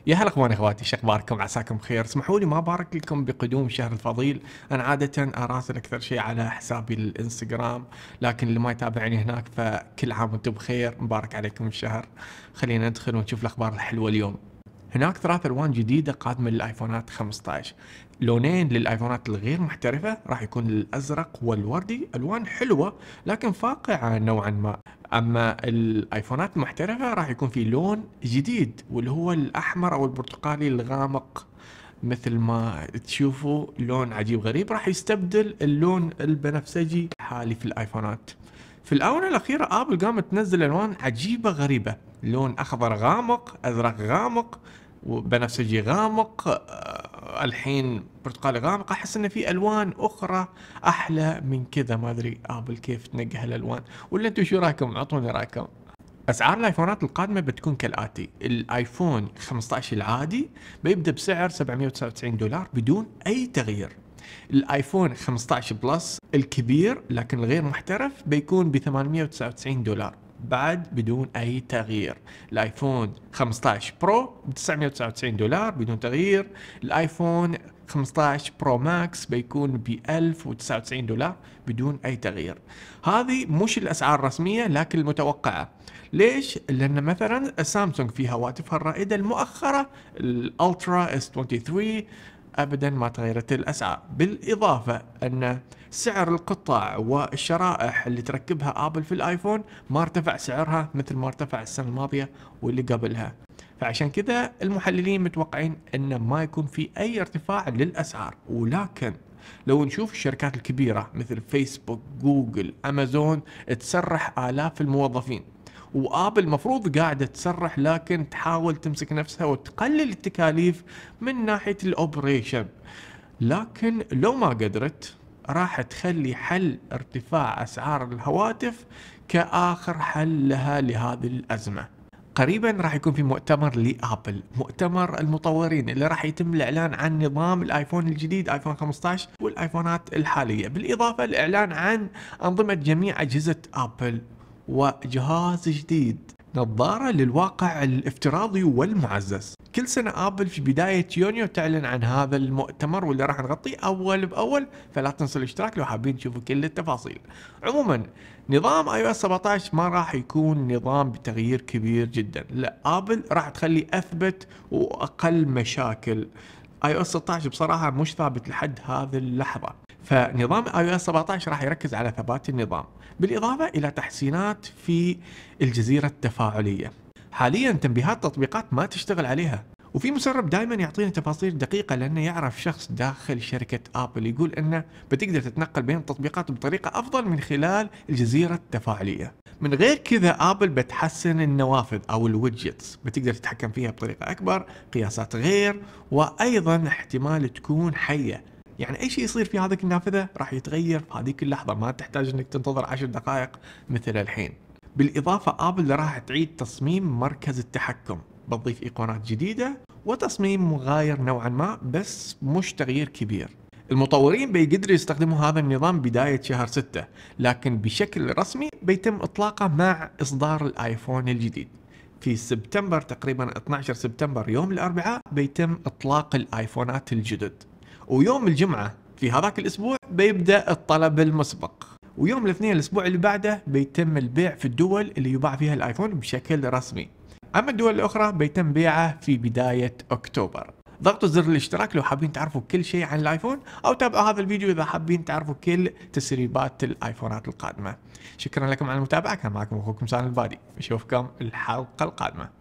يا هلا اخواني اخواتي، شو اخباركم؟ عساكم بخير. اسمحوا لي ما ابارك لكم بقدوم الشهر الفضيل. انا عاده اراسل اكثر شيء على حسابي الانستغرام، لكن اللي ما يتابعني هناك فكل عام وانتم بخير، مبارك عليكم الشهر. خلينا ندخل ونشوف الاخبار الحلوه اليوم. هناك 3 الوان جديده قادمه للايفونات 15. لونين للايفونات الغير محترفه راح يكون الازرق والوردي، الوان حلوه لكن فاقعه نوعا ما. اما الايفونات المحترفه راح يكون في لون جديد واللي هو الاحمر او البرتقالي الغامق، مثل ما تشوفوا لون عجيب غريب راح يستبدل اللون البنفسجي الحالي في الايفونات. في الآونة الأخيرة آبل قامت تنزل ألوان عجيبة غريبة، لون أخضر غامق، أزرق غامق، وبنفسجي غامق، الحين برتقالي غامق. أحس إن في ألوان أخرى أحلى من كذا، ما أدري آبل كيف تنقي هالألوان، ولا أنتم شو رأيكم؟ أعطوني رأيكم. اسعار الايفونات القادمه بتكون كالاتي: الايفون 15 العادي بيبدا بسعر $799 بدون اي تغيير. الايفون 15 بلس الكبير لكن الغير محترف بيكون ب $899 بعد بدون اي تغيير. الايفون 15 برو ب $999 بدون تغيير. الايفون 15 برو ماكس بيكون ب $1099 بدون اي تغيير. هذه مش الاسعار الرسميه لكن المتوقعه. ليش؟ لان مثلا سامسونج في هواتفها الرائده المؤخره الالترا اس 23 ابدا ما تغيرت الاسعار، بالاضافه ان سعر القطع والشرائح اللي تركبها ابل في الايفون ما ارتفع سعرها مثل ما ارتفع السنه الماضيه واللي قبلها. فعشان كذا المحللين متوقعين ان ما يكون في اي ارتفاع للاسعار. ولكن لو نشوف الشركات الكبيره مثل فيسبوك، جوجل، امازون تسرح الاف الموظفين، وابل المفروض قاعده تسرح لكن تحاول تمسك نفسها وتقلل التكاليف من ناحيه الاوبريشن. لكن لو ما قدرت راح تخلي حل ارتفاع اسعار الهواتف كاخر حل لها لهذه الازمه. قريبا راح يكون في مؤتمر لابل، مؤتمر المطورين، اللي راح يتم الاعلان عن نظام الايفون الجديد ايفون 15 والايفونات الحاليه، بالاضافه للاعلان عن انظمه جميع اجهزه ابل وجهاز جديد، نظارة للواقع الافتراضي والمعزز. كل سنة آبل في بداية يونيو تعلن عن هذا المؤتمر واللي راح نغطيه أول بأول، فلا تنسوا الاشتراك لو حابين تشوفوا كل التفاصيل. عموما نظام iOS 17 ما راح يكون نظام بتغيير كبير جدا، لا آبل راح تخلي أثبت وأقل مشاكل. iOS 16 بصراحة مش ثابت لحد هذه اللحظة، فنظام iOS 17 راح يركز على ثبات النظام بالإضافة إلى تحسينات في الجزيرة التفاعلية. حاليا تنبيهات تطبيقات ما تشتغل عليها، وفي مسرب دائما يعطينا تفاصيل دقيقة لأنه يعرف شخص داخل شركة آبل يقول أنه بتقدر تتنقل بين التطبيقات بطريقة أفضل من خلال الجزيرة التفاعلية. من غير كذا آبل بتحسن النوافذ أو الويدجتس، بتقدر تتحكم فيها بطريقة أكبر، قياسات غير، وأيضا احتمال تكون حية. يعني اي شيء يصير في هذيك النافذه راح يتغير في هذيك اللحظه، ما تحتاج انك تنتظر 10 دقائق مثل الحين. بالاضافه ابل راح تعيد تصميم مركز التحكم، بتضيف ايقونات جديده وتصميم مغاير نوعا ما بس مش تغيير كبير. المطورين بيقدروا يستخدموا هذا النظام بداية شهر 6، لكن بشكل رسمي بيتم إطلاقه مع إصدار الآيفون الجديد في سبتمبر، تقريبا 12 سبتمبر يوم الأربعاء بيتم إطلاق الآيفونات الجدد. ويوم الجمعة في هذاك الأسبوع بيبدأ الطلب المسبق، ويوم الاثنين الأسبوع اللي بعده بيتم البيع في الدول اللي يباع فيها الآيفون بشكل رسمي. أما الدول الأخرى بيتم بيعه في بداية أكتوبر. ضغطوا زر الاشتراك لو حابين تعرفوا كل شيء عن الايفون، او تابعوا هذا الفيديو اذا حابين تعرفوا كل تسريبات الايفونات القادمة. شكرا لكم على المتابعة، كان معكم اخوكم سالم البادي، اشوفكم الحلقة القادمة.